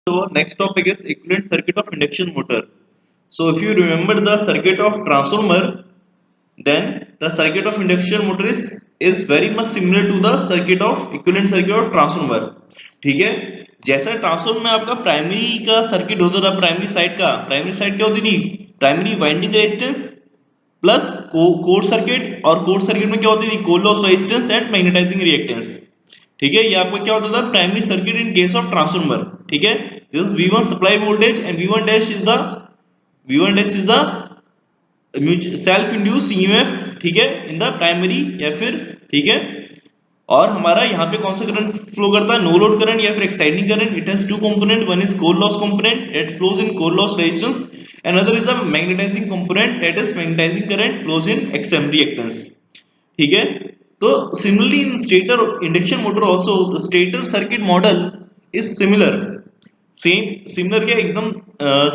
So next topic is equivalent circuit of induction motor. So if you remember the circuit of transformer, then the circuit of induction motor is very much similar to the circuit of equivalent circuit of transformer. ठीक है, जैसा transformer में आपका primary का circuit होता था, primary side क्या होती थी, primary winding resistance plus core circuit, और कोर सर्किट में क्या होती थी, core loss resistance and magnetising reactance. ठीक है, ये आपका क्या होता था, primary circuit in case of transformer. ठीक है, this is V1 supply voltage and V1 dash is the self induced EMF. ठीक है, इन द प्राइमरी या फिर, ठीक है, और हमारा यहाँ पे कौन सा करंट फ्लो करता है, नो लोड करंट या फिर exciting current. It has two component, one is core loss component that flows in core loss resistance, another is a magnetizing component that is magnetizing current flows in XM reactance। ठीक है, तो similarly in stator induction motor also the stator circuit model is similar, similar क्या एकदम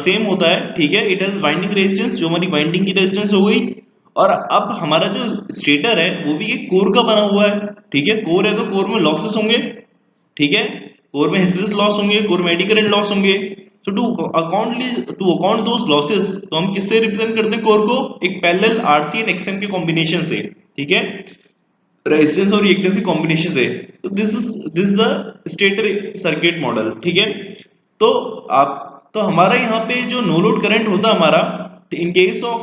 same होता है। ठीक है, it has winding resistance, जो हमारी वाइंडिंग की रेजिस्टेंस हो गई, और अब हमारा जो स्टेटर है वो भी एक कोर का बना हुआ है। ठीक है, कोर है तो कोर में लॉसेस होंगे। ठीक है, कोर में हिस्टेरेसिस लॉस होंगे, कोर में एडी करंट लॉस होंगे। सो टू अकाउंट दोस लॉसेस, तो हम किससे रिप्रेजेंट करते हैं कोर को, एक पैरेलल आरसी एंड एक्सएम के कॉम्बिनेशन से। ठीक है, रेजिस्टेंस और रिएक्टेंस के कॉम्बिनेशन से। तो this the stator circuit model. ठीक है, तो हमारा यहाँ पे जो नो लोड करंट होता है हमारा, in case of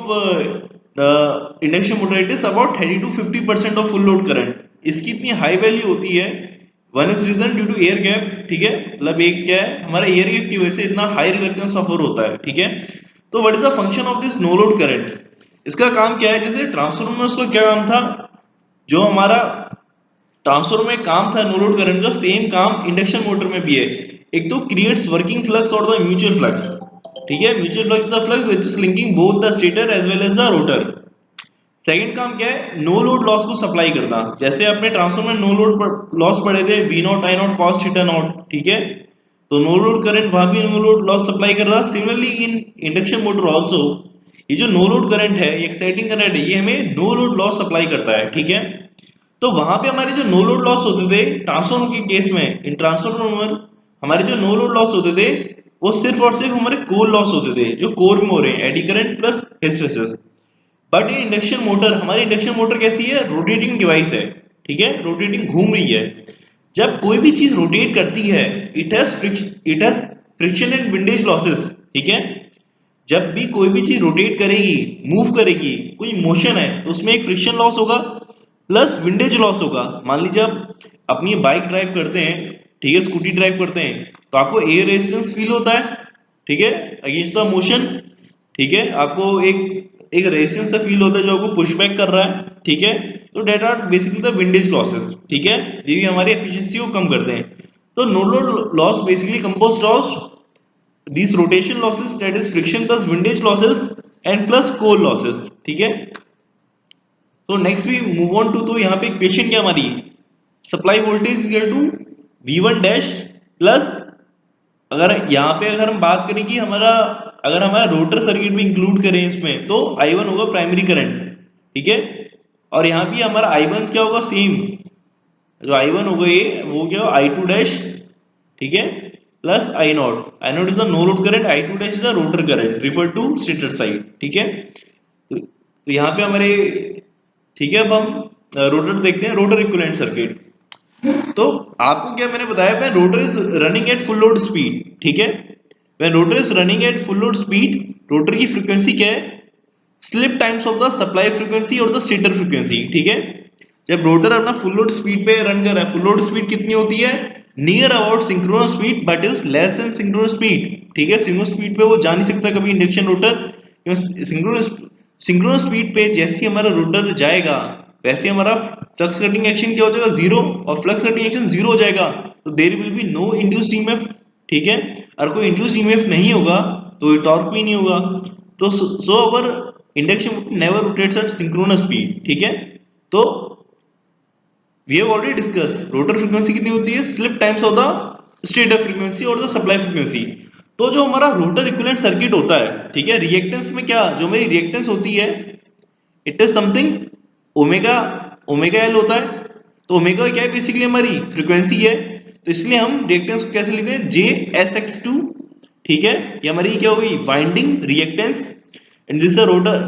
induction motor it is about 30 to 50% of full load current. इसकी इतनी हाई वैल्यू होती है, one is reason due to air gap. ठीक है, मतलब एक क्या है, हमारा एयर गैप की वजह से इतना हाई रिलक्टेंस सफर होता है। ठीक है, तो what is the function of this no load current, इसका काम क्या है, जैसे ट्रांसफॉर्मर में उसका क्या काम था, जो हमारा ट्रांसफॉर्मर में काम था नो लोड करंट का, सेम काम इंडक्शन मोटर में भी है। एक तो क्रिएट्स वर्किंग फ्लक्स और द म्यूचुअल फ्लक्स। ठीक है, mutual flux the flux which is linking both the stator as well as the rotor. Second काम क्या है, नो लोड लॉस को सप्लाई करना। जैसे अपने ट्रांसफॉर्मर में नो लोड लॉस पढ़े थे, V not I not cos theta naught. ठीक है, तो नो लोड करंट वहां भी नो लोड लॉस सप्लाई कर रहा। Similarly in induction motor also, ये जो नो लोड करंट है, एक्साइटिंग करंट है, ये हमें नो लोड लॉस सप्लाई करता है। ठीक है, तो वहां पे हमारे जो नो लोड लॉस होते थे ट्रांसफॉर्मर के केस में, इन ट्रांसफॉर्मर हमारे जो नो लोड लॉस होते थे वो सिर्फ और सिर्फ हमारे कोर लॉस होते थे, जो कोर में हो रहे हैं, eddy current plus hysteresis. But in induction motor, हमारी इंडक्शन मोटर कैसी है, रोटेटिंग डिवाइस है। ठीक है, रोटेटिंग घूम रही है। जब कोई भी चीज रोटेट करती है, it has friction and windage losses. ठीक है, जब भी कोई भी चीज रोटेट करेगी, मूव करेगी, कोई मोशन है, तो उसमें एक फ्रिक्शन लॉस होगा प्लस विंडेज लॉस होगा। मान लीजिए आप अपनी बाइक ड्राइव करते हैं, ठीक है, स्कूटी ड्राइव करते हैं, तो आपको एयर रेजिस्टेंस फील होता है। ठीक है, अगेंस्ट द मोशन। ठीक है, आपको एक रेजिस्टेंस सा फील होता है जो आपको पुश बैक कर रहा है। ठीक है, तो that are basically the windage losses. ठीक है, ये भी हमारी एफिशिएंसी को कम करते हैं। तो no load loss basically composed of these rotation losses, that is friction plus windage losses and plus core losses। ठीक है, तो next we move on to, तो यहाँ पे इक्वेशन क्या हमारी, supply voltage equal to V1 dash plus, अगर यहाँ पे अगर हम बात करें कि अगर हमारा रोटर सर्किट में इंक्लूड करें इसमें, तो I1 होगा प्राइमरी करंट। ठीक है, और यहाँ भी हमारा I1 क्या होगा, सेम जो I1 होगा ये, वो क्या होगा I2 डैश। ठीक है, plus I not is the no load current, I2 dash is the rotor current refer to stator side. ठीक है, तो यहाँ पे हमारे, ठीक है, अब हम रोटर देखते हैं, रोटर इक्विवेलेंट सर्किट। तो आपको क्या मैंने बताया, when rotor is running at full load speed. ठीक है, when rotor is running at full load speed, rotor की फ्रीक्वेंसी क्या है, slip times of the supply frequency और द स्टेटर फ्रीक्वेंसी। ठीक है, जब रोटर अपना फुल लोड स्पीड पे रन कर रहा है, फुल लोड स्पीड कितनी होती है, near about synchronous speed but is less than synchronous speed. ठीक है, सिंक्रोनस स्पीड पे वो जा नहीं सकता कभी इंडक्शन रोटर, सिंक्रोनस स्पीड पे जैसे हमारा रोटर जाएगा, वैसे हमारा फ्लक्स कटिंग एक्शन क्या हो जाएगा, जीरो, और फ्लक्स कटिंग एक्शन जीरो हो जाएगा, तो there will be no induced EMF. ठीक है, अगर कोई इंड्यूस्ड ईएमएफ नहीं होगा तो टॉर्क भी नहीं होगा। तो so our induction never rotates at synchronous speed. ठीक है, तो we have already discuss rotor frequency कितनी होती है, slip times of the stator frequency और द सप्लाई फ्रीक्वेंसी। तो जो हमारा रोटर इक्विवेलेंट सर्किट होता है, ठीक है, रिएक्टेंस में क्या, जो मेरी रिएक्टेंस होती है, it is something omega L होता है। तो ओमेगा क्या है, बेसिकली हमारी फ्रीक्वेंसी है, तो इसलिए हम रिएक्टेंस को कैसे लिखते हैं, जे एस एक्स टू ठीक है, ये हमारी क्या हो गई winding reactance, and this the rotor,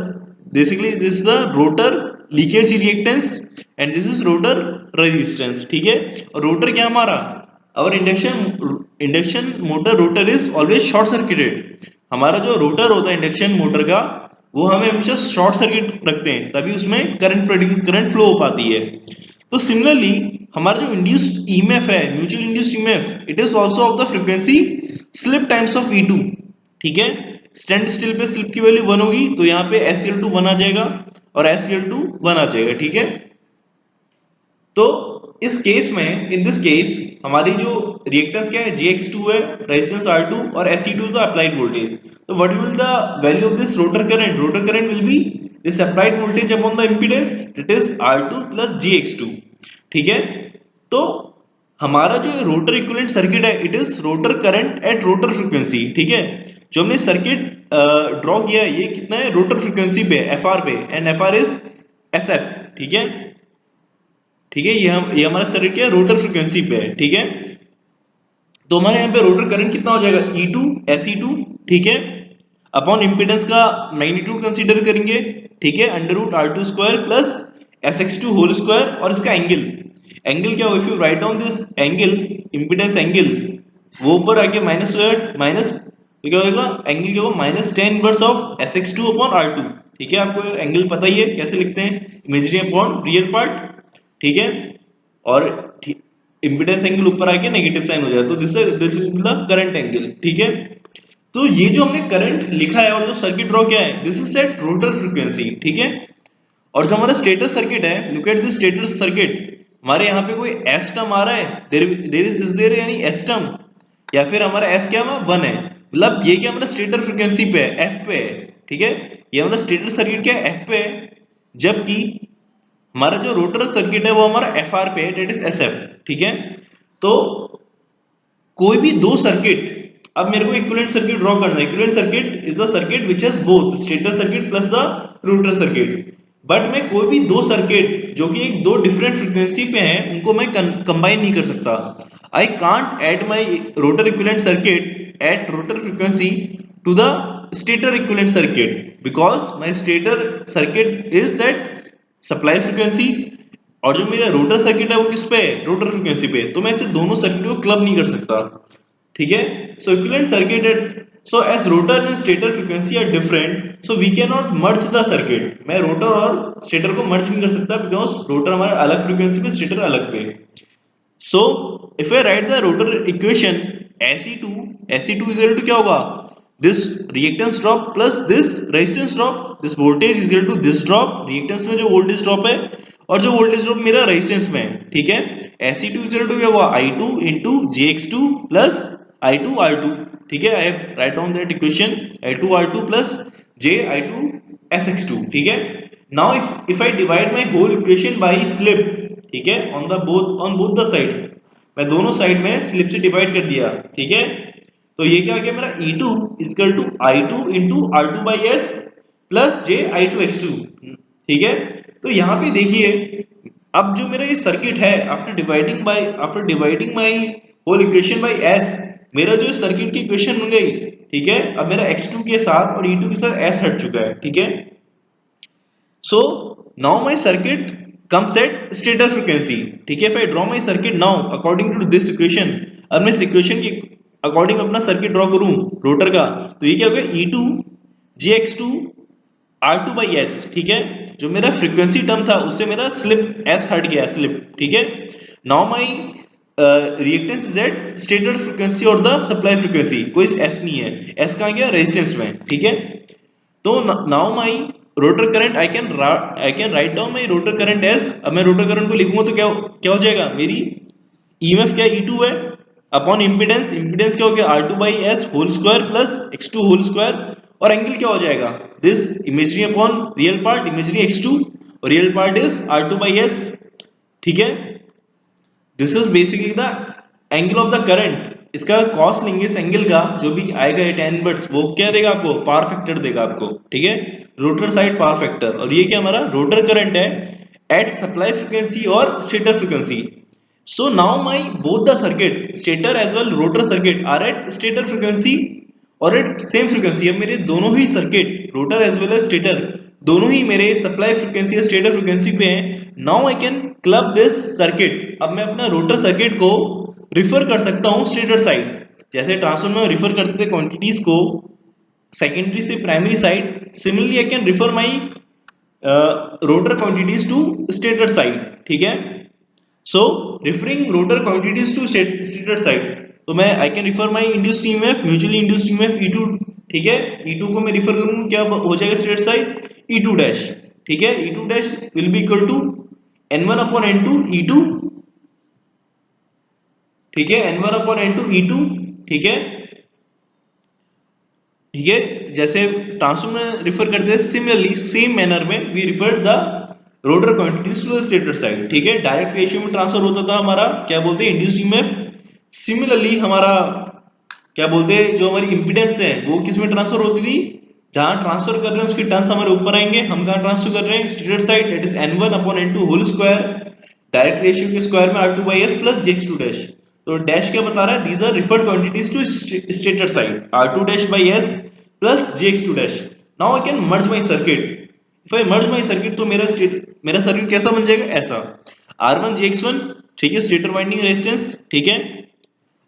basically this the rotor leakage reactance, and this is rotor resistance. ठीक है, और रोटर क्या हमारा, और induction motor rotor is always short circuited. हमारा जो रोटर होता है इंडक्शन मोटर का, वो हमें हमेशा शॉर्ट सर्किट रखते हैं, तभी उसमें करंट फ्लो हो पाती है। तो सिमिलरली हमारा जो इंड्यूस्ड ईएमएफ है, mutual induced EMF, it is also of the frequency slip times of E2। ठीक है, स्टैंड स्टिल पे स्लिप की वैल्यू 1 होगी, तो यहाँ पे SCL2 1 आ जाएगा और SCL2 1 आ जाएगा। ठीक है, तो इस केस में, इन दिस केस, हमारी जो रिएक्टेंस क्या है, JX2 है, रेजिस्टेंस R2 और SE2 द अप्लाइड वोल्टेज। तो what will the value of this rotor current, rotor current will be this applied voltage upon the impedance, it is R2 plus JX2। ठीक है, तो हमारा जो रोटर इक्विवेलेंट सर्किट है, it is rotor current eight rotor frequency. ठीक है, जो हमने सर्किट ड्रॉ किया है, ये कितना है, रोटर फ्रीक्वेंसी पे, FR पे, एंड FR इज SF। ठीक है, ठीक है, ये हमारा सर्किट क्या है, रोटर फ्रीक्वेंसी पे है। ठीक है, तो हमारे यहाँ पे रोटर करंट कितना हो जाएगा, E2 SE2। ठीक है, अपॉन इंपीडेंस का मैग्नीट्यूड कंसीडर करेंगे। ठीक है, under root R2 square plus SX2 whole square, और इसका एंगल, एंगल क्या होगा, if you write down this angle, impedance angle, वो ऊपर आके माइनस, तो क्या होगा, एंगल क्या होगा, -10 inverse of SX2 upon R2। ठीक है, आपको एंगल पता ही है कैसे लिखते हैं, इमेजिनरी अपॉन रियल पार्ट। ठीक है, और इम्पीडेंस एंगल ऊपर आके नेगेटिव साइन हो जाए, तो this will be the current angle. ठीक है, तो ये जो हमने करंट लिखा है और जो सर्किट ड्रॉ किया है, this is at rotor frequency. ठीक है, और जो हमारा स्टेटर सर्किट है, look at this stator circuit, हमारे यहाँ पे कोई एस टर्म आ रहा है, देयर यानी एस टर्म, या फिर हमारा एस क्या है, 1 है, मतलब ये क्या हमारा स्टेटर फ्रीक्वेंसी पे है, एफ पे है। ठीक है, ये हमारा स्टेटर सर्किट क्या है, एफ पे है, जबकि हमारा जो रोटर सर्किट है वो हमारा FR पे है, डेट इज SF। ठीक है, तो कोई भी दो सर्किट, अब मेरे को इक्विवेलेंट सर्किट ड्रॉ करना है। Equivalent circuit is the circuit which has both stator circuit plus the rotor circuit. But मैं कोई भी दो सर्किट जो कि एक दो डिफरेंट फ्रीक्वेंसी पे हैं, उनको मैं कंबाइन नहीं कर सकता। I can't add my rotor equivalent circuit at rotor frequency to the stator equivalent circuit, because my stator circuit is at supply frequency, और जो मेरा रोटर सर्किट है वो किस पे है, रोटर फ्रीक्वेंसी पे, तो मैं इसे दोनों सर्किट को क्लब नहीं कर सकता। ठीक है, so equivalent circuit at, so as rotor and stator frequency are different, so we can not merge the circuit. मैं रोटर और स्टेटर को मर्ज नहीं कर सकता, बिकॉज रोटर हमारा अलग फ्रीक्वेंसी पे, स्टेटर अलग पे। So if I write the rotor equation, SE2 is equal to क्या होगा, this reactance drop plus this resistance drop, this voltage is equal to this drop, reactance में जो वोल्टेज ड्रॉप है और जो वोल्टेज ड्रॉप मेरा रेजिस्टेंस में है। ठीक है, SE2 इज इक्वल टू क्या होगा, I2 into JX2 plus I2 R2। ठीक है, I write down that equation, I2 R2 plus I2 SX2। ठीक है, now if I divide my whole equation by slip, ठीक है, ऑन बोथ द साइड्स, मैं दोनों साइड में स्लिप से डिवाइड कर दिया। ठीक है, तो ये क्या आ गया मेरा, E2 is equal to I2 into R2 by S plus I2 X2। ठीक है, तो यहाँ पे देखिए, अब जो मेरा ये सर्किट है, after dividing my whole equation by S, मेरा जो सर्किट की इक्वेशन बन गई। ठीक है, अब मेरा X2 के साथ और E2 के साथ S हट चुका है। ठीक है, so now my circuit comes at stator frequency। ठीक है, if I draw my circuit now according to this equation, अब मैं इस इक्वेशन की अकॉर्डिंग अपना सर्किट ड्रॉ करूं रोटर का, तो ये क्या हो गया, E2 JX2 R2 by S। ठीक है, जो मेरा फ्रीक्वेंसी टर्म था उससे मेरा स्लिप S हट गया, स्लिप। ठीक है, now my reactance is at stator frequency और द सप्लाई फ्रीक्वेंसी, कोई S नहीं है, S कहाँ गया, रेजिस्टेंस में। ठीक है, तो now my rotor current, I can write down my rotor current as, अब मैं रोटर करंट को लिखूंगा तो क्या क्या हो जाएगा, मेरी EMF क्या E2 है, अपॉन इंपीडेंस, इंपीडेंस क्या हो गया, R2 by S whole square plus X2 whole square, और एंगल क्या हो जाएगा, this imaginary upon real part, imaginary X2 और real part is R2 by S। ठीक है, this is basically the angle of the current. इसका cos लेंगे इस एंगल का, जो भी आएगा ये tan इनवर्स, वो क्या देगा आपको, पावर फैक्टर देगा आपको। ठीक है, रोटर साइड पावर फैक्टर, और ये क्या हमारा रोटर करंट है एट सप्लाई फ्रीक्वेंसी और stator frequency. So now my both the circuit, stator as well rotor circuit, are at stator frequency और एट सेम फ्रीक्वेंसी, अब मेरे दोनों ही circuit rotor as well as stator दोनों ही मेरे सप्लाई फ्रीक्वेंसी या स्टेटर फ्रीक्वेंसी पे हैं। Now I can club this circuit, अब मैं अपना रोटर सर्किट को रिफर कर सकता हूँ स्टेटर साइड। जैसे ट्रांसफार्मर में रिफर करते थे क्वांटिटीज को सेकेंडरी से primary side, similarly I can refer my rotor quantities to stator side. ठीक है, so referring rotor quantities to stator side, तो मैं I can refer my induced EMF mutually induced EMF E2। ठीक है, E2 को मैं refer करूंगा, क्या हो जाएगा स्टेटर साइड E2 डैश। ठीक है, E2 dash will be equal to N1 upon N2 E2। ठीक है, N1 अपॉन N2 E2। ठीक है, ठीक है, जैसे ट्रांसफार्मर में रिफर करते हैं सिमिलरली सेम मैनर में we refer the rotor quantities to the stator side. ठीक है, डायरेक्ट रेशियो में ट्रांसफर होता था हमारा, क्या बोलते हैं, इंड्यूस्ड ईएमएफ। सिमिलरली हमारा क्या बोलते हैं, जो हमारी इंपीडेंस है वो किस में ट्रांसफर होती थी, जहां ट्रांसफर कर रहे हैं उसके टर्न्स हमारे ऊपर आएंगे, हम कहां ट्रांसफर कर रहे हैं stator side, that is N1 upon N2 whole square, direct ratio के स्क्वायर में R2/S प्लस JX2 डैश। तो डैश क्या बता रहा है, these are referred quantities to stator side R2 dash by S plus JX2 dash. Now I can merge my circuit, if I merge my circuit तो मेरा circuit कैसा बन जाएगा, ऐसा R1 JX1। ठीक है, स्टेटर वाइंडिंग रेजिस्टेंस। ठीक है,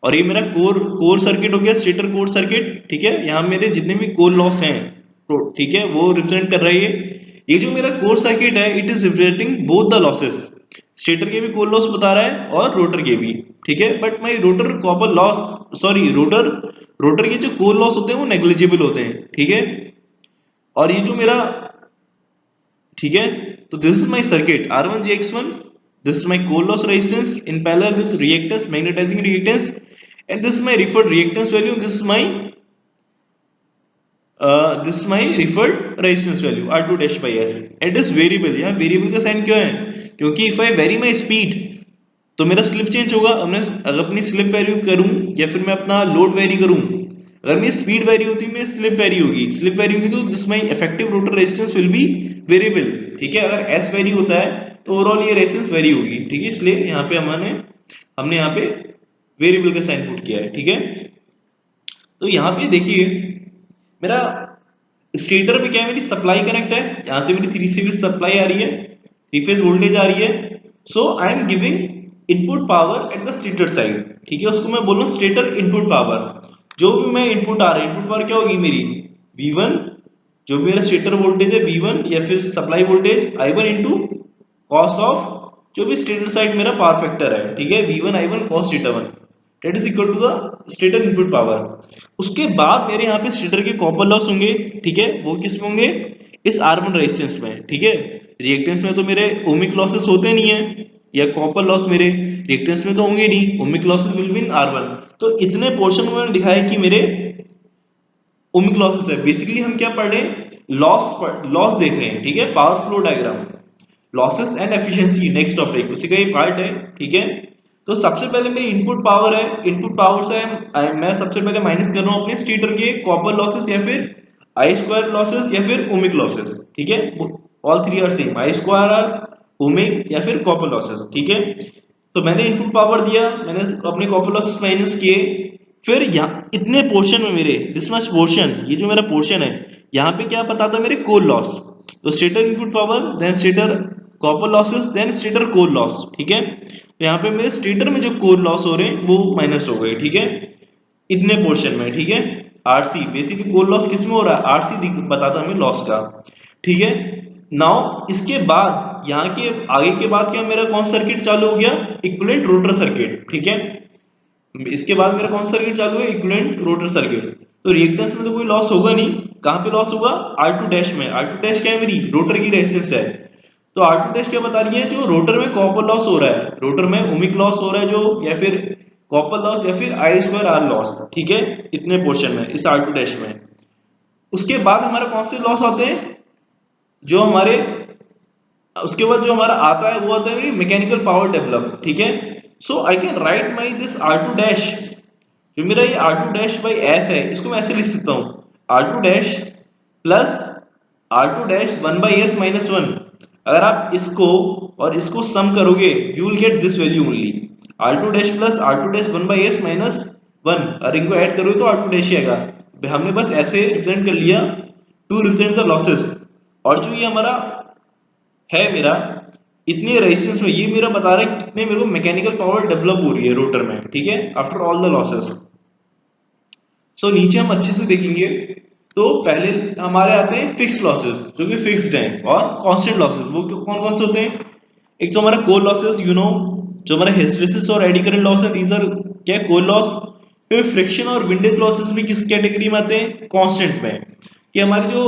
और ये मेरा कोर सर्किट हो गया, स्टेटर कोर सर्किट। ठीक है, यहाँ मेरे जितने भी कोर लॉस हैं तो ठीक है वो रिप्रेजेंट कर रही है। ये जो मेरा कोर सर्किट है it is representing both the losses, stator के भी कोर लॉस बता रहा है और रोटर के भी। ठीक है, but my rotor copper loss, sorry rotor के जो कोर लॉस होते हैं वो नेग्लिजिबल होते हैं। ठीक है, और ये जो मेरा, ठीक है, तो this is my circuit R1 JX1, this is my core loss resistance in parallel with reactance, magnetizing reactance, and this is my referred reactance value, this is my referred resistance value R2 dash by S। It is variable, यहाँ variable का sign क्यों है, क्योंकि if I vary my speed तो मेरा slip change होगा। अगर अपनी स्लिप वैल्यू करूं या फिर मैं अपना लोड वेरी करूं, अगर मेरी स्पीड वेरी होती है मेरी स्लिप वेरी होगी, स्लिप वेरी होगी तो this my effective rotor resistance will be variable. ठीक है, अगर एस वेरी होता है तो ओवरऑल ये रेजिस्टेंस वेरी होगी। ठीक है, इसलिए यहाँ पे हमने यहाँ पे वेरिएबल का साइन पुट किया है। ठीक है, तो यहाँ पे देखिए मेरा स्टेटर में क्या है, मेरी सप्लाई कनेक्ट है, यहाँ से मेरी 3 फेज सप्लाई आ रही है, 3 फेज वोल्टेज आ रही है। So I am giving input power at the stator side. ठीक है, उसको मैं बोल रहा हूँ स्टेटर इनपुट पावर। जो भी मैं इनपुट आ रहा है, इनपुट पावर क्या होगी मेरी V1, जो भी मेरा स्टेटर वोल्टेज है V1 या फिर supply voltage I1 into cos of जो भी स्टेटर साइड मेरा पावर फैक्टर है। ठीक है, V1 I1 cos θ1 that is equal to the stator input power. उसके बाद मेरे यहाँ पे स्टेटर के कॉपर लॉस होंगे। ठीक है, वो किस में होंगे, इस R1 रेजिस्टेंस में। ठीक है, रिएक्टेंस में तो मेरे ओमिक लॉसेस होते नहीं है, या कॉपर लॉस मेरे रिएक्टेंस में तो होंगे नहीं, ohmic losses will be in R1। तो इतने पोर्शन में मैंने दिखाया कि मेरे ओमिक लॉसेस है। बेसिकली हम क्या पढ़ रहे हैं, लॉस देख रहे हैं। ठीक है, power flow diagram, losses and efficiency next topic, उसी का ये पार्ट है। ठीक है, तो सबसे पहले मेरी इनपुट पावर है, इनपुट पावर से मैं सबसे पहले माइनस कर रहा हूँ अपने स्टेटर के कॉपर लॉसेस या फिर आई स्क्वायर लॉसेस या फिर ओमिक लॉसेस। ठीक है, all three are same, I square R ohmic या फिर कॉपर लॉसेस। ठीक है, तो मैंने इनपुट पावर दिया, मैंने अपने कॉपर लॉसेस माइनस किए, फिर यहाँ इतने पोर्शन में मेरे दिस मच पोर्शन, ये जो मेरा पोर्शन है यहाँ पे क्या पता था मेरे कोर लॉस, तो stator input power then stator copper losses then stator core loss. ठीक है, तो यहाँ पे मेरे स्टेटर में जो कोर लॉस हो रहे हैं वो माइनस हो गए। ठीक है, इतने पोर्शन में। ठीक है, आरसी बेसिकली कोर लॉस किस में हो रहा है, आरसी बताता हमें लॉस का। ठीक है, नाउ इसके बाद यहाँ के आगे के बाद क्या मेरा कौन सर्किट चालू हो गया, इक्विवेलेंट रोटर सर्किट। ठीक है, इसके बाद मेरा कौन सा सर्किट चालू है, इक्विवेलेंट रोटर सर्किट। तो रिएक्टेंस में तो कोई लॉस होगा नहीं, कहां पे लॉस होगा, R2 डैश में। R2 डैश क्या है, मेरी रोटर की रेजिस्टेंस है। तो R2 डैश क्या बता रही है, जो रोटर में कॉपर लॉस हो रहा है, रोटर में ओमिक लॉस हो रहा है जो, या फिर कॉपर लॉस या फिर आई स्क्वायर आर लॉस। ठीक है, इतने पोर्शन में इस R2 डैश में। उसके बाद हमारा कौन से लॉस आते हैं, जो हमारे उसके बाद जो हमारा आता है वो आता है मैकेनिकल पावर डेवलप। ठीक है, so I can write my this R2 dash, जो मेरा ये R2 डैश बाई S है, इसको मैं ऐसे लिख सकता हूँ R2 dash plus R2 dash 1 by S minus 1। अगर आप इसको और इसको सम करोगे you will get this value only, R2 dash plus R2 dash 1 by S minus 1। और इनको ऐड करोगे तो R2 डैश ही आएगा, हमने बस ऐसे रिप्रेजेंट कर लिया टू रिप्रेजेंट द लॉसेस। और जो ये हमारा है मेरा इतने रेजिस्टेंस में, ये मेरा बता रहा है कितने मेरे को मैकेनिकल पावर डेवलप हो रही है रोटर में, ठीक है, आफ्टर ऑल द लॉसेस। सो नीचे हम अच्छे से देखेंगे तो पहले हमारे आते हैं फिक्स्ड लॉसेस जो कि फिक्स्ड हैं, और कांस्टेंट लॉसेस वो कौन कौन से होते हैं। एक तो हमारा कोर लॉसेस, जो हमारा हिस्टैरिसीस और एडी करंट लॉस है, दीज आर क्या है, कोर लॉस। फिर फ्रिक्शन और विंडेज लॉसेस भी किस कैटेगरी में आते हैं, कांस्टेंट में। कि हमारी जो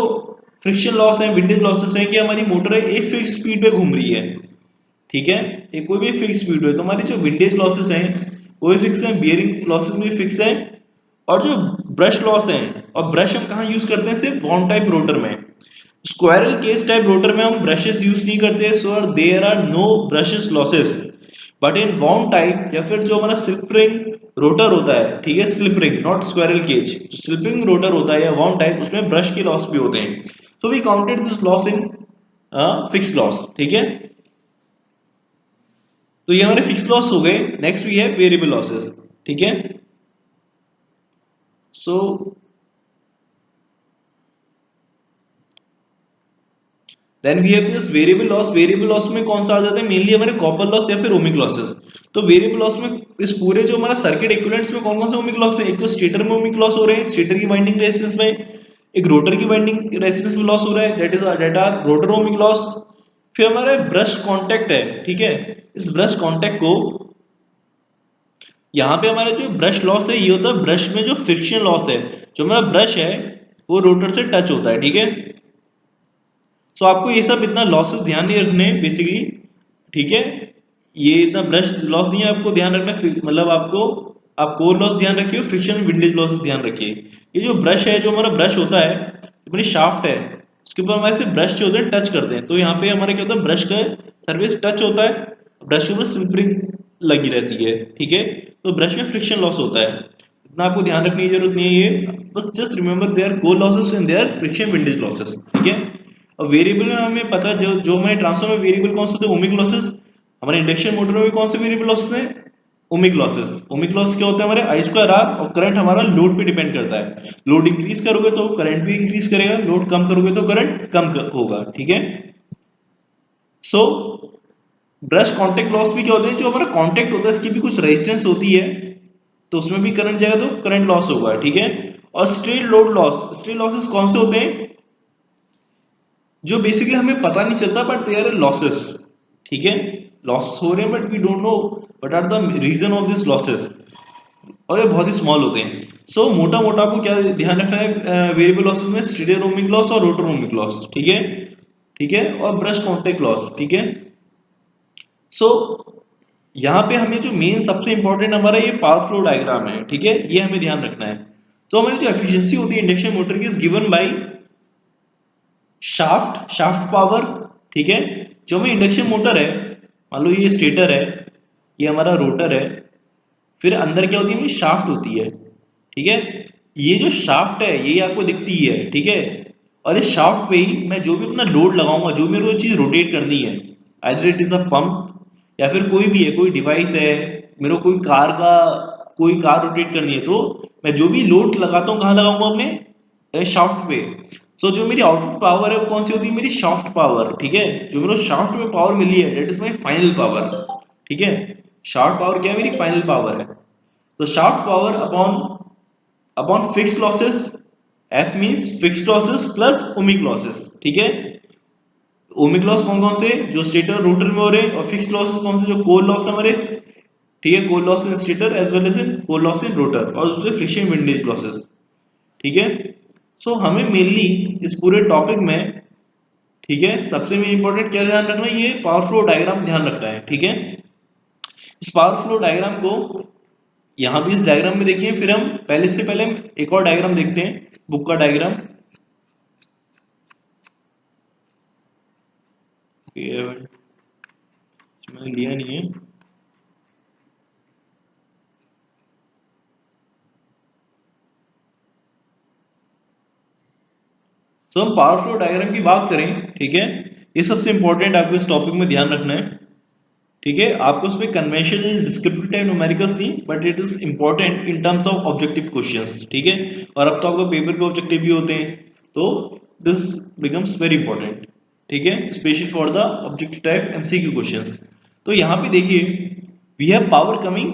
फ्रिक्शन लॉस है, विंडेज लॉसेस है, कि हमारी मोटर है एक फिक्स स्पीड पे घूम रही है, ठीक है, ये कोई भी फिक्स स्पीड है, तो हमारी जो विंडेज लॉसेस हैं वो भी फिक्स है, बियरिंग लॉसेस भी फिक्स है। और जो ब्रश लॉस है, और ब्रश हम कहाँ यूज करते हैं, सिर्फ वाउंड टाइप रोटर में। स्क्वायरल केज टाइप रोटर में हम ब्रशेस यूज नहीं करते, so there are no brushes losses. But in wound type या फिर जो हमारा स्लिप रिंग रोटर होता है, ठीक है, slip ring not squirrel cage, slip ring rotor होता है या वाउंड टाइप, उसमें ब्रश के लॉस भी होते हैं। So we counted this loss in fix loss, ठीक है। तो ये हमारे फिक्स लॉस हो गए। नेक्स्ट भी है वेरिएबल लॉसेस, ठीक है। So then we have this variable loss. Variable loss में कौन सा आ जाता है, मेनली हमारे कॉपर लॉस या फिर ओमिक लॉसेस। तो वेरिएबल लॉस में इस पूरे जो हमारा सर्किट इक्विवेलेंट्स में कौन कौन से ओमिक लॉस है, एक तो स्टेटर में ओमिक लॉस हो रहे हैं, स्टेटर की वाइंडिंग रेजिस्टेंस में, एक रोटर की वाइंडिंग रेजिस्टेंस में लॉस हो रहा है, that are rotor ohmic loss. फिर हमारा ब्रश कांटेक्ट है, ठीक है, इस ब्रश कांटेक्ट को, यहाँ पे हमारा जो ब्रश लॉस है ये होता है ब्रश में जो फ्रिक्शन लॉस है, जो हमारा ब्रश है वो रोटर से टच होता है, ठीक है। सो आपको ये सब इतना लॉसेस ध्यान नहीं रखने बेसिकली, ठीक है। ये इतना ब्रश लॉस नहीं है आपको ध्यान रखना, मतलब आपको, आप कोर लॉस ध्यान रखिए, फ्रिक्शन विंडेज लॉस ध्यान रखिए। ये जो ब्रश है, जो हमारा ब्रश होता है, जो हमारी शाफ्ट है, उसके ऊपर हमारे से ब्रश जो होते हैं टच करते हैं, तो यहाँ पे हमारा क्या होता है, ब्रश का सर्फेस टच होता है, ब्रश के ऊपर स्लिपरिंग लगी रहती है, ठीक है। तो ब्रश में फ्रिक्शन लॉस होता है, इतना आपको ध्यान रखने की जरूरत नहीं है ये, बस just remember their core losses and their friction windage losses, ठीक है। और वेरिएबल में हमें पता है, जो जो हमारे ट्रांसफार्मर में वेरिएबल कौन से होते हैं, ओमिक लॉसेस। हमारे इंडक्शन मोटर में भी कौन से वेरिएबल लॉसेस हैं, ओमिक लॉसेस। ओमिक लॉस क्या होता है, हमारे आई स्क्वायर आर, और करंट हमारा लोड पे डिपेंड करता है। लोड इंक्रीज करोगे तो करंट भी इंक्रीज करेगा, लोड कम करोगे तो करंट कम होगा, ठीक है। सो ब्रश कांटेक्ट लॉस भी क्या होते हैं, जो हमारा कांटेक्ट होता है इसकी भी कुछ रेजिस्टेंस होती है, तो उसमें भी करंट जाएगा तो करंट लॉस होगा, ठीक है। और straight load loss, straight losses कौन से होते हैं, जो बेसिकली हमें पता नहीं चलता बट दे आर लॉसेस, ठीक है। लॉस हो रहे हैं but we don't know what are the reason of this losses, और ये बहुत ही स्मॉल होते हैं। सो मोटा मोटा आपको क्या ध्यान रखना है वेरिएबल लॉसेस में, स्टेटर ओमिक लॉस और रोटर ओमिक लॉस, ठीक है, ठीक है, और ब्रश कांटेक्ट लॉस, ठीक है। सो यहाँ पे हमें जो मेन सबसे इंपॉर्टेंट हमारा ये पावर फ्लो डायग्राम है, ठीक है, ये हमें ध्यान रखना है। तो हमारी जो एफिशिएंसी होती है इंडक्शन मोटर की is given by shaft power, ठीक है। जो हमें इंडक्शन मोटर है, मान लो ये स्टेटर है, ये हमारा रोटर है, फिर अंदर क्या होती है, हमें शाफ्ट होती है, ठीक है। ये जो शाफ्ट है यही आपको दिखती है, ठीक है। और इस शाफ्ट पे ही मैं जो भी अपना लोड लगाऊंगा, जो मेरे को चीज रोटेट करनी है, either it is a pump या फिर कोई भी है, कोई डिवाइस है, मेरे को कोई कार रोटेट करनी है, तो मैं जो भी लोड लगाता हूँ कहाँ लगाऊंगा, अपने शाफ्ट पे। सो जो मेरी आउटपुट पावर है वो कौन सी होती है, मेरी शाफ्ट पावर, ठीक है। जो मेरे शाफ्ट में पावर मिली है that is my final power, ठीक है। शाफ्ट पावर क्या है, मेरी फाइनल पावर है। तो shaft power upon fixed losses, F means fixed losses plus ohmic losses, ठीक है। ओमिक लॉस कौन कौन से, जो स्टेटर रोटर में हो रहे हैं, और फिक्स्ड लॉसेस कौन से, जो कोर लॉस हमारे, ठीक है, core loss in stator as well as in core loss in rotor, और उसके फ्रिक्शन विंडेज लॉसेस, ठीक है। सो हमें मेनली इस पूरे टॉपिक में, ठीक है, सबसे मेन इंपॉर्टेंट क्या ध्यान रखना है, ये पावर फ्लो डायग्राम ध्यान रखना है, ठीक है। इस पावर फ्लो डायग्राम को यहाँ भी इस डायग्राम में देखिए, फिर हम पहले हम एक और डायग्राम देखते हैं, बुक का डायग्राम, मैंने लिया नहीं है। तो हम पावर फ्लो डायग्राम की बात करें, ठीक है, ये सबसे इंपॉर्टेंट आपको इस टॉपिक में ध्यान रखना है। ठीक है, आपको उस पर कन्वेंशनल डिस्क्रिप्टिव टाइप न्यूमेरिकल्स थी, but it is important in terms of objective questions. ठीक है, और अब तो आपको पेपर पे ऑब्जेक्टिव भी होते हैं, तो दिस बिकम्स वेरी इंपॉर्टेंट। ठीक है, specially for the objective type MCQ questions. तो यहाँ पे देखिए, we have power coming,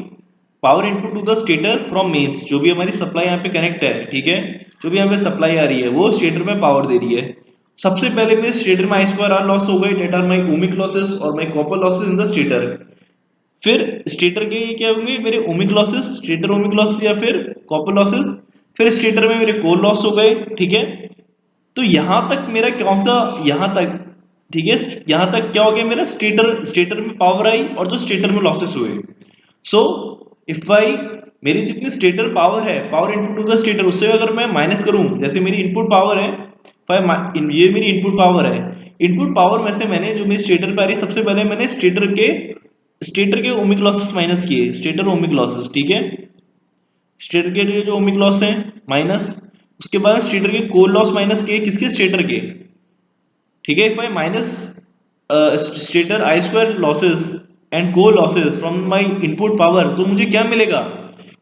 power input to the stator from mains, जो भी हमारी सप्लाई यहाँ पे कनेक्ट है। ठीक है, जो भी यहाँ पे सप्लाई आ रही है वो स्टेटर में पावर दे रही है। सबसे पहले मेरे स्टेटर में आई स्क्वायर आर लॉस हो गए, that are my ohmic losses और माई copper losses in the stator. फिर स्टेटर के ये क्या होंगे, मेरे ohmic losses, stator ohmic losses या फिर कॉपर लॉसेस। फिर स्टेटर में मेरे कोर लॉस हो गए। ठीक है, तो यहां तक मेरा कौन सा, यहां तक, ठीक है, यहां तक क्या हो गया मेरा, स्टेटर, स्टेटर में पावर आई और जो स्टेटर में लॉसेस हुए। सो इफ आई, मेरी जितनी स्टेटर पावर है, power input to the stator, उससे अगर मैं माइनस करूं, जैसे मेरी इनपुट पावर है, ये मेरी इनपुट पावर है, इनपुट पावर में से मैंने जो मेरी स्टेटर पे आ रही, सबसे पहले मैंने स्टेटर के ओमिक लॉसेस माइनस किए, स्टेटर ओमिक लॉसेस। ठीक है, स्टेटर के लिए जो ओमिक लॉस है माइनस, उसके बाद स्टेटर के कोर लॉस माइनस किए, किसके, स्टेटर के। ठीक है, if I minus stator I square losses and core losses from my input power, तो मुझे क्या मिलेगा,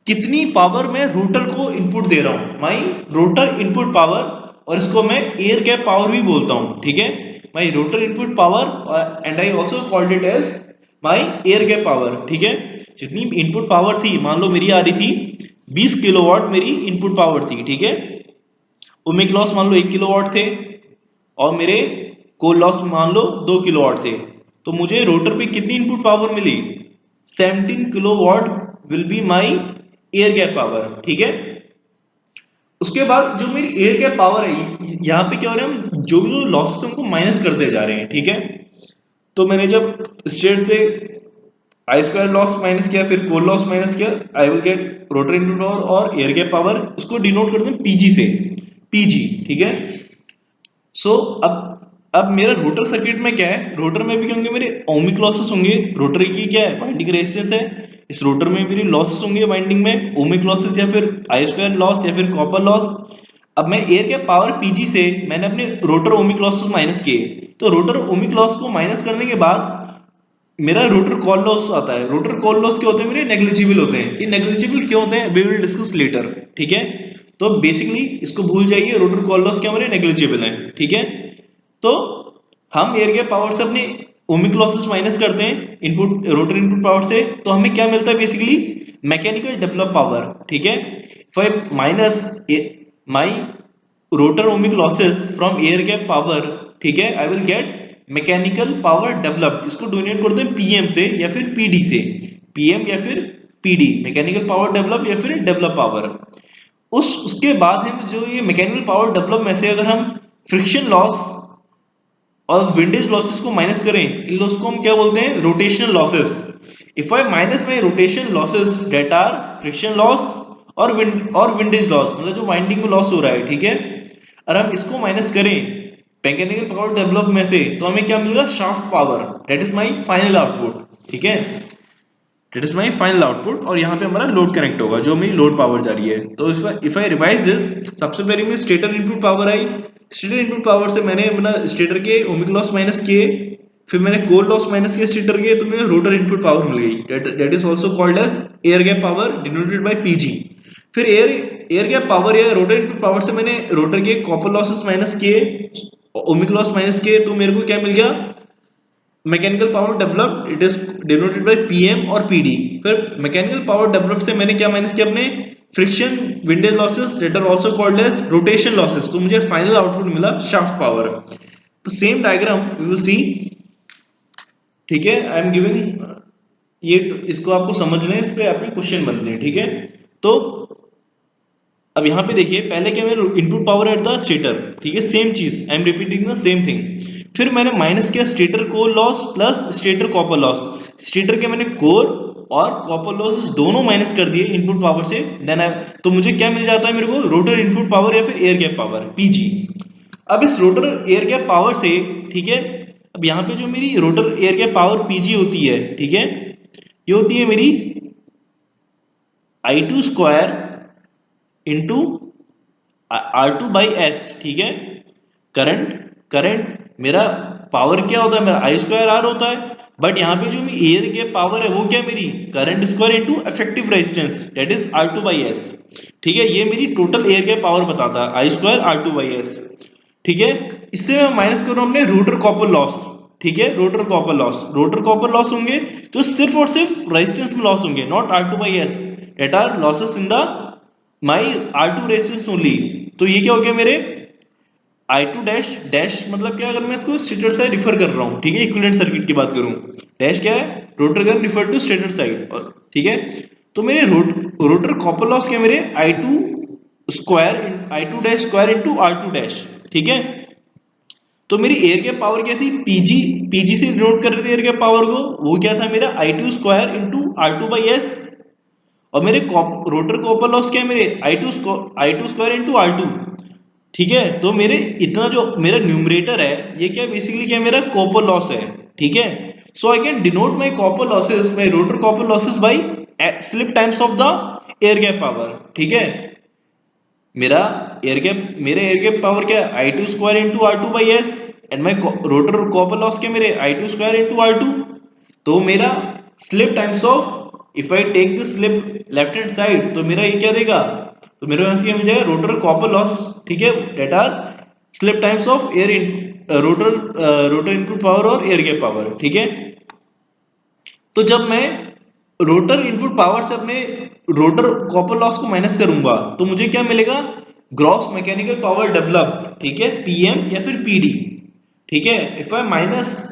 कितनी पावर मैं रोटर को इनपुट दे रहा हूं, माय रोटर इनपुट पावर, और इसको मैं एयर गैप पावर भी बोलता हूं। ठीक है, my rotor input power and I also called it as my air gap power. ठीक है, जितनी इनपुट पावर थी, मान लो मेरी आ रही थी 20 किलोवाट मेरी इनपुट पावर थी। ठीक है, ओमिक लॉस मान लो 1 किलोवाट थे, और मेरे कोर लॉस मान लो 2 किलोवाट थे, तो मुझे रोटर पे कितनी इनपुट पावर मिली, 17 kilowatt will be my air gap power. ठीक है, उसके बाद जो मेरी एयर गैप पावर है, यहाँ पे क्या हो रहा है, हम जो भी जो लॉसेस उनको माइनस करते जा रहे हैं। ठीक है, तो मैंने जब स्टेट से आई स्क्वायर लॉस माइनस किया, फिर कोर लॉस माइनस किया, आई will gate rotor input power और एयर गैप पावर, उसको डिनोट करते हैं पीजी से, पीजी। ठीक है, सो अब मेरा रोटर सर्किट में क्या है, रोटर में भी क्या होंगे, मेरे ओमिक लॉसेस होंगे, रोटर की क्या है, वाइंडिंग रेजिस्टेंस है, इस रोटर में मेरी लॉसेस होंगे वाइंडिंग में, ओमिक लॉसेस या फिर आई स्क्वायर लॉस या फिर कॉपर लॉस। अब मैं एयर के पावर पीजी से मैंने अपने रोटर ओमिक लॉसेस माइनस किए, तो रोटर ओमिक लॉस को माइनस करने के बाद मेरा रोटर कॉल लॉस आता है। रोटर कॉल लॉस क्या होते हैं, मेरे नेग्लिजिबल होते हैं। ये नेग्लिजिबल क्यों होते हैं, वी विल डिस्कस लेटर। ठीक है, तो बेसिकली इसको भूल जाइए, रोटर कॉल लॉस क्या हमारे नेग्लिजिबल है। ठीक है, तो हम एयर गैप पावर से अपने ओमिक लॉसेस माइनस करते हैं इनपुट, रोटर इनपुट पावर से, तो हमें क्या मिलता है, बेसिकली मैकेनिकल डेवलप पावर। ठीक है, for minus my rotor ohmic losses from air gap power, ठीक है, आई will gate mechanical power developed, इसको डोनेट करते हैं पीएम से या फिर पीडी से, पीएम या फिर पीडी, मैकेनिकल पावर डेवलप या फिर डेवलप पावर। उसके बाद हम जो ये मैकेनिकल पावर डेवलप में से अगर हम फ्रिक्शन लॉस और विंडेज लॉसेस को माइनस करें, इन लॉस को हम क्या बोलते हैं, rotational losses. If I minus my rotation losses that are friction loss और विंडेज लॉस, मतलब जो वाइंडिंग में लॉस हो रहा है। ठीक है, और हम इसको माइनस करें मैकेनिकल पावर डेवलप में से, तो हमें क्या मिलेगा, shaft power, that is my final output. ठीक है, that is my final output, और यहाँ पे हमारा लोड कनेक्ट होगा, जो मेरी लोड पावर जा रही है। तो इफ आई रिवाइज दिस, सबसे पहले मेरी स्टेटर इनपुट पावर आई, स्टेटर इनपुट पावर से मैंने अपना स्टेटर के ओमिक लॉस माइनस किए, फिर मैंने कोर लॉस माइनस किया स्टेटर के, तो मुझे रोटर इनपुट पावर मिल गई, that is also called as air gap power denoted by PG. फिर एयर गैप पावर या रोटर इनपुट पावर से मैंने रोटर के कॉपर लॉसेस माइनस किए, ओमिक लॉस माइनस किए, तो मेरे को क्या मिल गया, mechanical power developed, it is denoted by PM और पीडी। फिर मैकेनिकल पावर डेवलप्ड से मैंने क्या माइनस किया, अपने friction windage losses that are also called as rotation losses, तो मुझे फाइनल आउटपुट मिला शाफ्ट पावर। तो same diagram we will see. ठीक है, आई एम गिविंग ये, इसको आपको समझना है, इस पे आपके क्वेश्चन बनते हैं। ठीक है, तो अब यहाँ पे देखिए, पहले क्या मेरे input power at the stator, ठीक है, सेम चीज, I am repeating the same thing. फिर मैंने माइनस किया stator core loss plus stator copper loss, stator के मैंने कोर और कॉपर लॉस दोनों माइनस कर दिए इनपुट पावर से, देन तो मुझे क्या मिल जाता है, मेरे को रोटर इनपुट पावर या फिर एयर गैप पावर पीजी। अब इस रोटर एयर गैप पावर से, ठीक है, अब यहाँ पे जो मेरी rotor air gap power PG होती है, ठीक है, ये होती है मेरी I2 square into R2 by S. ठीक है, करंट करंट मेरा पावर क्या होता है, मेरा आई स्क्वायर आर होता है, बट यहाँ पे जो मेरी एयर गैप पावर है वो क्या है, मेरी current square into effective resistance that is R2/S। ठीक है, ये मेरी टोटल एयर गैप पावर बताता है I² R2/S। ठीक है, इससे मैं माइनस कर रहा हूँ अपने रोटर कॉपर लॉस। ठीक है, रोटर कॉपर लॉस होंगे तो सिर्फ और सिर्फ रेजिस्टेंस में लॉस होंगे, not R2/S, that R losses in the my R2 resistance only. तो ये क्या हो गया मेरे I2 डैश डैश मतलब क्या, अगर मैं इसको स्टेटर साइड रिफर कर रहा हूँ, ठीक है, इक्विवेलेंट सर्किट की बात करूँ, डैश क्या है, rotor current refer to stator side. और ठीक है, तो मेरे रोटर कॉपर लॉस क्या मेरे I2 square I2 dash square into R2 dash. ठीक है, तो मेरी एयर गैप पावर क्या थी, पीजी से डिनोट कर रहे थे एयर गैप पावर को, वो क्या था मेरा I2 स्क्वायर इनटू R2/S। और मेरे रोटर कॉपर लॉस क्या है मेरे I2 स्क्वायर इनटू R2। ठीक है, तो मेरे इतना जो मेरा न्यूमरेटर है ये क्या बेसिकली क्या मेरा कॉपर लॉस है। ठीक है, so I can denote my copper losses, my rotor copper losses by slip times of the air gap power. ठीक है, मेरा एयर गैप पावर क्या है I2 square into R2/S and my rotor copper loss क्या मेरे I2 square into R2। तो मेरा slip times of, if I take the slip left hand side तो मेरा ये क्या देगा, तो मेरे पास क्या मिल जाएगा रोटर कॉपर लॉस। ठीक है, that are slip times of rotor input power और एयर गैप पावर। ठीक है, तो जब मैं रोटर इनपुट पावर से अपने रोटर कॉपर लॉस को माइनस करूंगा तो मुझे क्या मिलेगा, ग्रॉस मैकेनिकल पावर डेवलप। ठीक है, PM या फिर PD। ठीक है, if I minus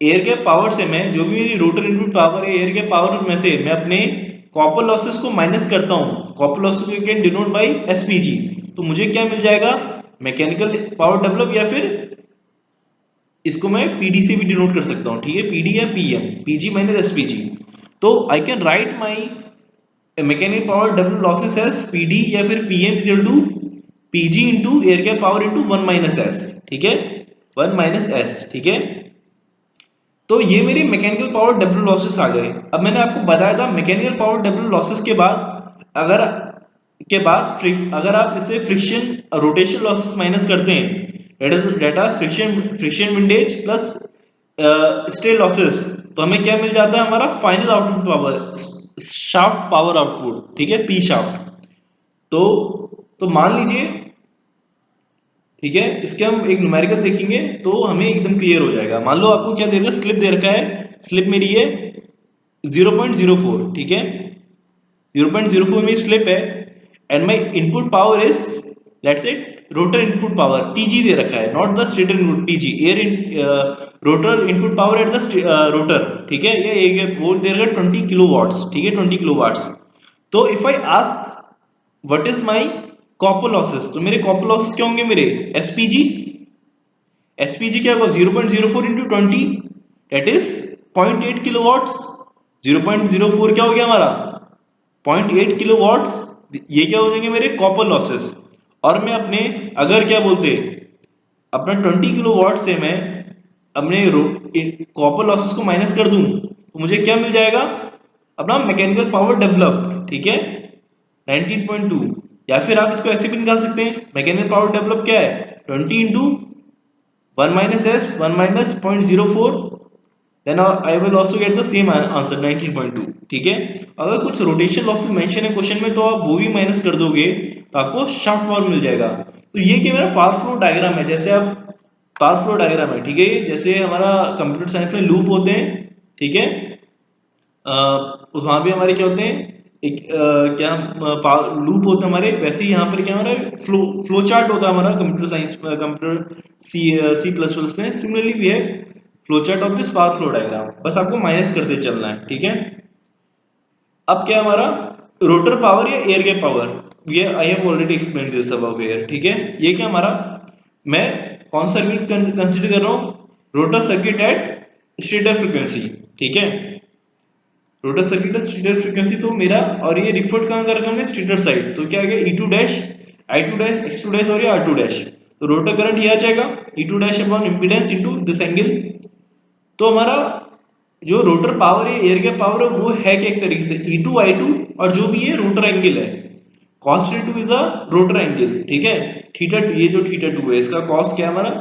air gap power से, मैं जो भी मेरी रोटर इनपुट पावर है एयर गैप पावर में से मैं अपने कॉपर लॉसेस को माइनस करता हूं, कॉपर लॉसेस को कैन डिनोट बाय SPG, तो मुझे क्या मिल जाएगा, मैकेनिकल पावर डेवलप, या फिर इसको मैं PD से भी डिनोट कर सकता हूँ। ठीक है, PD या PM, PG माइनस SPG। तो I can write my mechanical power W losses as PD या फिर PM equal to PG into air gap power into 1 - S। ठीक है, 1 - S। ठीक है, तो ये मेरी मैकेनिकल पावर डब्ल्यू लॉसेस आ गए। अब मैंने आपको बताया था मैकेनिकल पावर डब्ल्यू लॉसेस के बाद अगर अगर आप इससे फ्रिक्शन रोटेशन लॉसेस माइनस करते हैं, data friction windage plus stay losses, तो हमें क्या मिल जाता है, हमारा final output power, shaft power output. ठीक है, P शाफ्ट। तो मान लीजिए, ठीक है, इसके हम एक न्यूमेरिकल देखेंगे तो हमें एकदम क्लियर हो जाएगा। मान लो आपको क्या दे रखा है, स्लिप दे रखा है, स्लिप मेरी है 0.04। ठीक है, 0.04 मेरी स्लिप है and my input power is, let's it, rotor input power PG दे रखा है, not the stator input PG, air rotor input power at the rotor. ठीक है, ये वो दे रखा है 20 किलोवाट्स। ठीक है, 20 किलोवाट्स। तो if I ask what is my copper losses, तो मेरे कॉपर लॉसेस क्या होंगे मेरे SPG क्या होगा 0.04 इंटू 20 दैट इज 0.8 किलोवाट्स। 0.04 क्या हो गया हमारा 0.8 किलोवाट्स, ये क्या हो जाएंगे मेरे कॉपर लॉसेस। और मैं अपने, अगर क्या बोलते, अपना 20 किलोवाट से मैं अपने कॉपर लॉसेस को माइनस कर दूं तो मुझे क्या मिल जाएगा, अपना मैकेनिकल पावर डेवलप। ठीक है, 19.2। या फिर आप इसको ऐसे भी निकाल सकते हैं, मैकेनिकल पावर डेवलप क्या है 20 into 1 - S 1 - 0.04, then I will also get the same answer 19.2। ठीक है, अगर कुछ रोटेशन लॉसेस मेंशन है क्वेश्चन में तो आप वो भी माइनस कर दोगे तो आपको शाफ्ट पावर मिल जाएगा। तो ये क्या मेरा पावर फ्लो डायग्राम है, जैसे आप पावर फ्लो डायग्राम है। ठीक है, जैसे हमारा कंप्यूटर साइंस में लूप होते हैं। ठीक है, उस वहां भी हमारे क्या होते हैं, एक क्या लूप होता है हमारे, वैसे ही यहाँ पर क्या हमारा फ्लो चार्ट होता है हमारा कंप्यूटर साइंस, कंप्यूटर C++ में सिमिलरली भी है flow chart of this power flow diagram, बस आपको माइनस करते चलना है। ठीक है, अब क्या हमारा रोटर पावर या एयर गैप पावर, ये I have already explain this above here. ठीक है, ये क्या हमारा, मैं कौन सा सर्किट कंसीडर कर रहा हूँ, rotor circuit eight stator frequency. ठीक है, rotor circuit eight stator frequency, तो मेरा, और ये रिफर्ड कहाँ कर रखा हमने, स्टेटर साइड, तो क्या आ गया E2 dash I2 dash X2 dash और ये R2 डैश। तो रोटर करंट ये आ जाएगा E2 dash upon impedance into this angle. तो हमारा जो रोटर पावर है एयर गैप पावर है वो है क्या, एक तरीके से E2 I2, और जो भी ये रोटर एंगल है cos θ2 is the rotor angle. ठीक है, थीटा, ये जो θ2 है इसका cos क्या है हमारा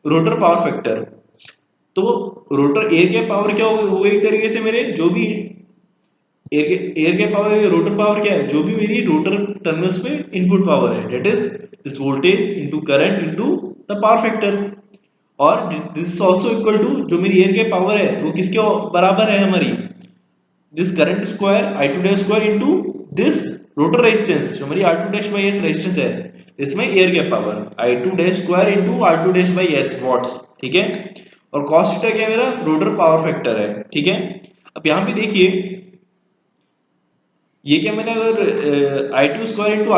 रोटर पावर फैक्टर। तो रोटर एयर गैप पावर क्या हो गई एक तरीके से मेरे जो भी एयर गैप पावर या रोटर पावर क्या है, जो भी मेरी रोटर टर्मिनल्स पे इनपुट पावर है, that is this voltage into current into the power factor. और this is also equal to जो मेरी एयर गैप पावर है वो किसके बराबर है हमारी, this current square I2 dash square into this rotor resistance जो मेरी R2 dash by S resistance है, इसमें air gap power I2 dash square into R2 dash by S watts, ठीक है। और cos थीटा क्या है मेरा, रोटर पावर फैक्टर है, ठीक है। अब यहां पे देखिए ये क्या मैंने अगर I2 square into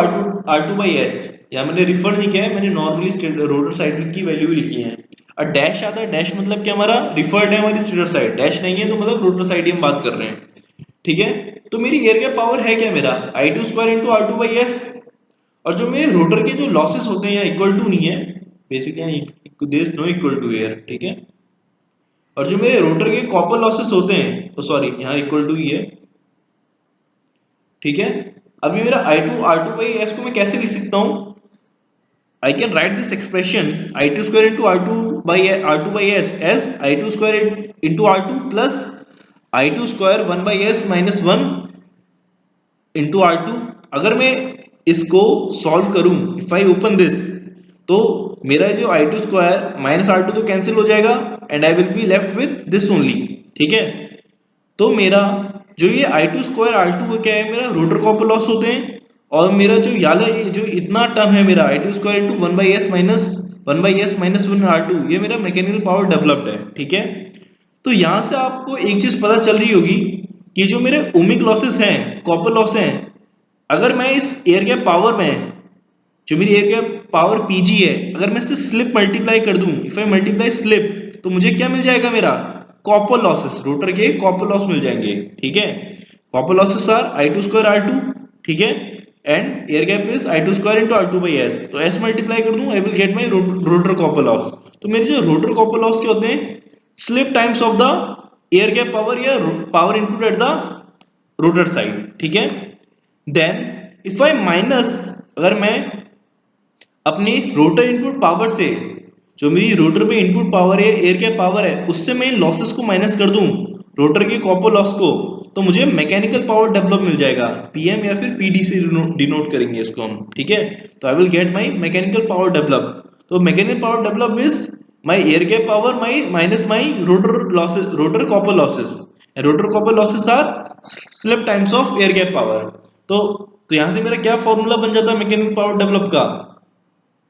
R2 by S, या मैंने रिफर नहीं किया है, मैंने नॉर्मली रोटर साइड की वैल्यू भी लिखी है। और डैश आता है, डैश मतलब क्या हमारा रिफर्ड है हमारी स्टेटर साइड, डैश नहीं है तो मतलब रोटर साइड ही हम बात कर रहे हैं, ठीक है। तो मेरी एयर गैप पावर है क्या मेरा I2 square into R2 by S। और जो मेरे रोटर के जो लॉसेस होते हैं यहाँ इक्वल टू नहीं है, basically there is no equal to here, ठीक है। और जो मेरे रोटर के कॉपर लॉसेस होते हैं, तो सॉरी यहाँ इक्वल टू ही है, ठीक है। अभी मेरा I2 R2 बाई S को मैं कैसे लिख सकता हूं, I can write this expression I2 square into R2 by S as I2 square into R2 plus I2 square 1 by S minus 1 into R2। अगर मैं इसको सॉल्व करूं, इफ आई ओपन दिस, तो मेरा जो I2 स्क्वायर माइनस R2 तो cancel हो जाएगा and I will be left with this only, ठीक है। तो मेरा जो ये I2 स्क्वायर R2 क्या है, मेरा रोटर कॉपर लॉस होते हैं। और मेरा जो याला जो इतना टर्म है मेरा I2 square into 1 by S minus 1 R2, ये मेरा मैकेनिकल पावर डेवलप्ड है, ठीक है। तो यहां से आपको एक चीज पता चल रही होगी कि जो मेरे ओमिक लॉसेस हैं, कॉपर लॉस हैं, अगर मैं इस एयर गैप पावर में जो मेरी एयर गैप पावर Pg है, अगर मैं इससे स्लिप मल्टीप्लाई कर दूं, इफ आई मल्टीप्लाई स्लिप, तो मुझे क्या मिल जाएगा मेरा कॉपर लॉसेस, रोटर के कॉपर लॉस मिल जाएंगे, ठीक है। Copper losses are I2 square R2, ठीक है, and air gap is I2 square into R2 by S। तो S मल्टीप्लाई कर दूं, I will get my rotor copper loss. तो मेरे जो रोटर कॉपर लॉस क्या होते हैं, slip times of the air gap power या power input at the rotor side, ठीक है। देन इफ आई माइनस, अगर मैं अपनी रोटर इनपुट पावर से, जो मेरी रोटर पे इनपुट पावर है, एयर गैप पावर है, उससे मैं इन लॉसेस को माइनस कर दूं, रोटर के कॉपर लॉस को, तो मुझे मैकेनिकल पावर डेवलप मिल जाएगा, पीएम या फिर पीडी से डिनोट करेंगे इसको हम, ठीक है। तो I will get my mechanical power develop. तो mechanical power develop is my air gap power my minus my rotor losses, rotor copper losses, and rotor copper losses are slip times of air gap power. तो यहां से मेरा क्या formula बन जाता है mechanical power develop का,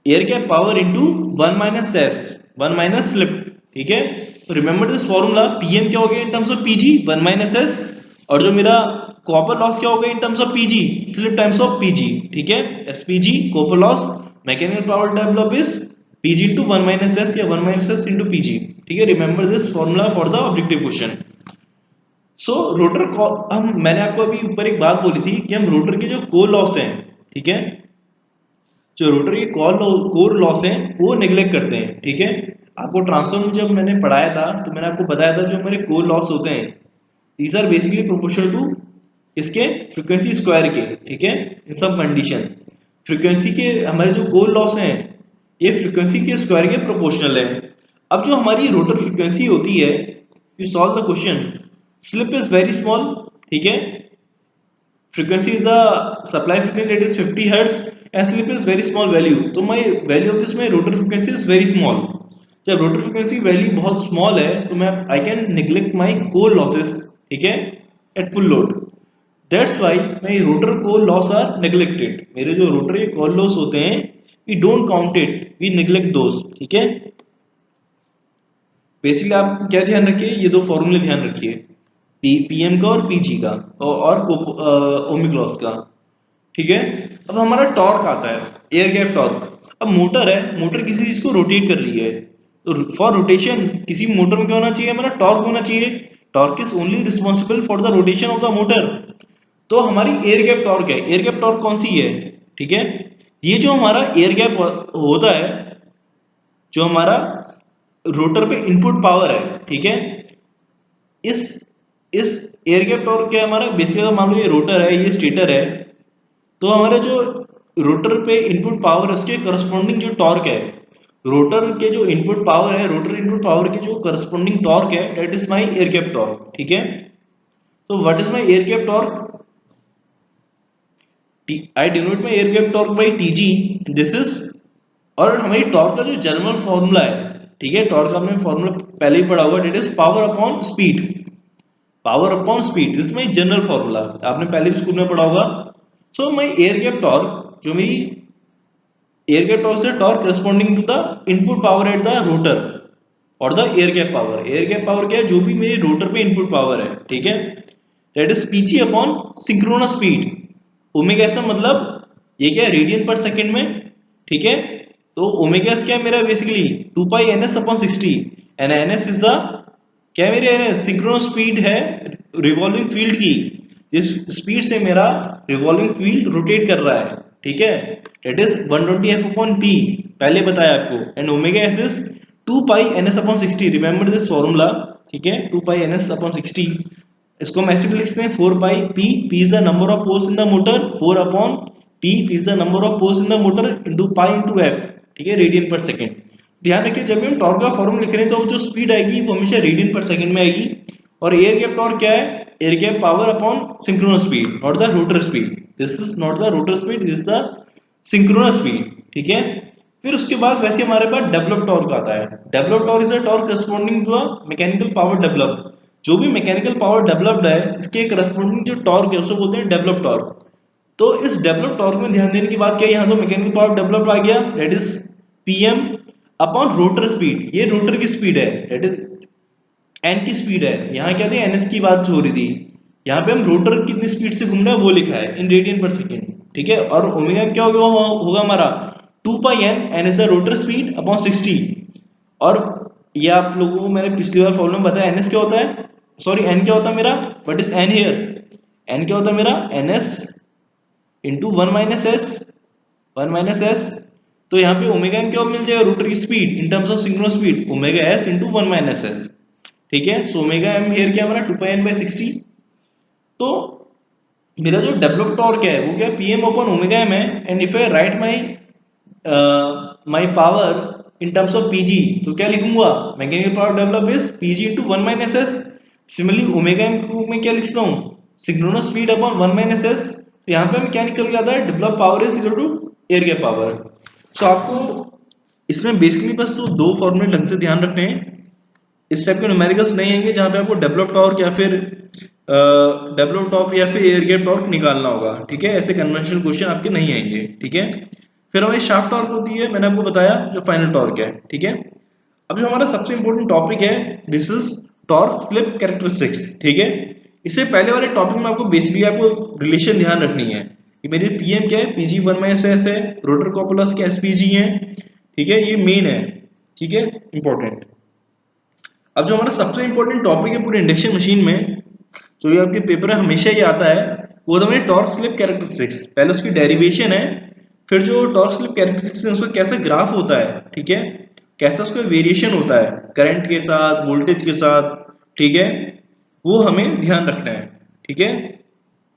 air gap power into 1 minus S, 1 minus slip, ठीक है। तो रिमेंबर दिस फॉर्मूला, पीएम क्या हो गया इन terms of PG 1 minus S, और जो मेरा कॉपर लॉस क्या हो गया इन terms of PG, slip times of PG, ठीक है। SPG copper loss, mechanical power develop is PG into 1 minus S या 1 माइनस एस इनटू पीजी, ठीक है। Remember this formula for the objective question. So rotor, हम मैंने आपको अभी ऊपर एक बात बोली थी कि हम रोटर के जो कोर लॉस हैं, ठीक है, जो रोटर के कोर लॉस हैं वो नेग्लेक्ट करते हैं, ठीक है। आपको ट्रांसफॉर्मर में जब मैंने पढ़ाया था तो मैंने आपको बताया था जो हमारे कोर लॉस होते हैं, these are basically proportional to इसके फ्रीक्वेंसी स्क्वायर के, ठीक है, इन सम कंडीशन। फ्रीक्वेंसी के हमारे जो कोर लॉस हैं ये फ्रीक्वेंसी के स्क्वायर के प्रोपोर्शनल है। अब जो हमारी रोटर फ्रीक्वेंसी होती है, you solve the question, slip is very small, ठीक है, frequency is the supply frequency, that is 50 hertz, and slip is very small value, तो my value of this my rotor frequency is very small। जब rotor frequency value बहुत small है तो मैं I can neglect my core losses, ठीक है, at full load, that's why my rotor core loss are neglected। मेरे जो rotor के core loss होते हैं we don't count it, we neglect those, ठीक है। बेसिकली आप क्या ध्यान रखिए, ये दो फॉर्मूले ध्यान रखिए, पीएम का और पीजी का, और ओमिक लॉस का, ठीक है। अब हमारा टॉर्क आता है, एयर गैप टॉर्क। अब मोटर है, मोटर किसी चीज को रोटेट कर रही है, तो फॉर रोटेशन किसी मोटर में क्या होना चाहिए, हमारा टॉर्क होना चाहिए। Torque is only responsible for the rotation of the motor. तो हमारी एयर गैप टॉर्क है, एयर गैप टॉर्क कौन सी है, ठीक है, ये जो हमारा एयर गैप होता है, जो हमारा रोटर पे इनपुट पावर है, ठीक है, इस इस एयर गैप टॉर्क क्या है हमारा, बेसिकली मान लो ये रोटर है, ये स्टेटर है, तो हमारे जो रोटर पे इनपुट पावर है उसके करस्पॉन्डिंग जो टॉर्क है रोटर के जो इनपुट पावर है, रोटर इनपुट पावर के जो करस्पॉन्डिंग टॉर्क है, that is my air gap torque, ठीक है। तो what is my air gap torque? I denote my air gap torque by TG, this is, और हमारी टॉर्क का जो जनरल फॉर्मूला है, ठीक है, टॉर्क का आपने फॉर्मूला पहले ही पढ़ा होगा, that is power upon speed, power upon speed, this my general formula, आपने पहले भी स्कूल में पढ़ा होगा। So my air gap torque, जो मेरी एयर गैप टॉर्क से torque corresponding to the input power at the rotor और the air gap power, air gap power क्या है, जो भी मेरी रोटर पे इनपुट पावर है, ठीक है, that is PG upon synchronous speed. Omega S मतलब ये क्या है, रेडियन पर सेकंड में, ठीक है। तो ओमेगा एस क्या है मेरा, basically 2 pi N S upon 60, and N S is the क्या है मेरी एन एस, सिंक्रोनस स्पीड है रिवॉल्विंग फील्ड की, जिस स्पीड से मेरा रिवॉल्विंग फील्ड रोटेट कर रहा है, ठीक है, that is 120 F upon P, पहले बताया आपको, and omega S is 2 pi N S upon 60, remember this formula, ठीक है, 2 पाई एन एस अपॉन 60। इसको हम ऐसे भी लिख सकते हैं 4 pi P, P is the number of poles in the motor, 4 upon P, P is the number of poles in the motor into pi into F, ठीक है, रेडियन पर सेकंड। ध्यान रखिए जब भी हम टॉर्क का फॉर्मूला लिख रहे हैं तो जो स्पीड आएगी वो हमेशा रेडियन पर सेकंड में आएगी, और एयर गैप टॉर्क क्या है, air gap power upon synchronous speed, not the rotor speed, this is not the rotor speed, this is the synchronous speed, ठीक है। फिर उसके बाद वैसे हमारे पास डेवलप टॉर्क आता है, develop torque is the torque corresponding to a mechanical power develop, जो भी मैकेनिकल पावर डेवलप्ड है इसके करस्पॉन्डिंग जो टॉर्क है उसको बोलते हैं डेवलप टॉर्क। तो इस डेवलप टॉर्क में ध्यान देने की बात क्या है, यहाँ तो मैकेनिकल पावर डेवलप आ गया, that is PM upon rotor speed, ये रोटर की स्पीड है, दैट इज एन की स्पीड है, यहाँ क्या थी एनएस की बात हो रही थी, यहाँ पे हम रोटर कितनी स्पीड से घूम रहा है वो लिखा है इन रेडियन पर सेकेंड, ठीक है। और ओमेगा क्या होगा हमारा 2 pi N, N is the rotor speed upon 60, और ये आप लोगों को मैंने पिछली बार फॉर्मूला में बताया, एनएस क्या होता है, सॉरी एन क्या होता है मेरा, what is N here, N क्या होता है मेरा, NS into 1 minus S, 1 minus S, तो यहाँ पे ओमेगा एम क्या मिल जाएगा, रोटर की speed in terms of synchronous speed, omega S into 1 minus S, ठीक है। सो ओमेगा एम हियर क्या हमारा 2 पाई एन बाई 60। तो मेरा जो डेवलप टॉर्क है वो क्या है, पीएम अपॉन ओमेगा एम है, and if I write my power in terms of PG, तो क्या लिखूंगा, mechanical power develop is PG into 1 minus S. Similarly omega M को मैं क्या लिख सकता हूँ, synchronous speed upon 1 minus S, तो यहाँ पे हमें क्या निकल के आता है, develop power is equal to air gap power. सो आपको इसमें बेसिकली बस तो दो फॉर्मूले ढंग से ध्यान रखने हैं, इस टाइप के न्यूमेरिकल्स नहीं आएंगे जहाँ पे आपको डेवलप टॉर्क या फिर डेवलप टॉर्क या फिर एयर गैप टॉर्क निकालना होगा, ठीक है, ऐसे कन्वेंशनल क्वेश्चन आपके नहीं आएंगे, ठीक है। फिर हमारी शाफ्ट टॉर्क होती है, मैंने आपको बताया जो फाइनल टॉर्क है, ठीक है। अब जो हमारा सबसे इंपॉर्टेंट टॉपिक है, this is torque slip characteristics, ठीक है। इससे पहले वाले टॉपिक में आपको बेसिकली आपको रिलेशन ध्यान रखनी है कि मेरे पीएम क्या है, पीजी 1 माइनस एस है, रोटर कॉपुलस के एसपीजी है, ठीक है, ये मेन है, ठीक है, इंपॉर्टेंट। अब जो हमारा सबसे इंपॉर्टेंट टॉपिक है पूरे इंडक्शन मशीन में, जो ये आपके पेपर में हमेशा ही आता है, वो तो हमारी टॉर्क स्लिप कैरेक्टरिस्टिक्स, पहले उसकी डेरिवेशन है, फिर जो टॉर्क स्लिप कैरेक्टरिस्टिक्स है उसका कैसा ग्राफ होता है, ठीक है, कैसा उसका वेरिएशन होता है करंट के साथ, वोल्टेज के साथ, ठीक है, वो हमें ध्यान रखना है, ठीक है।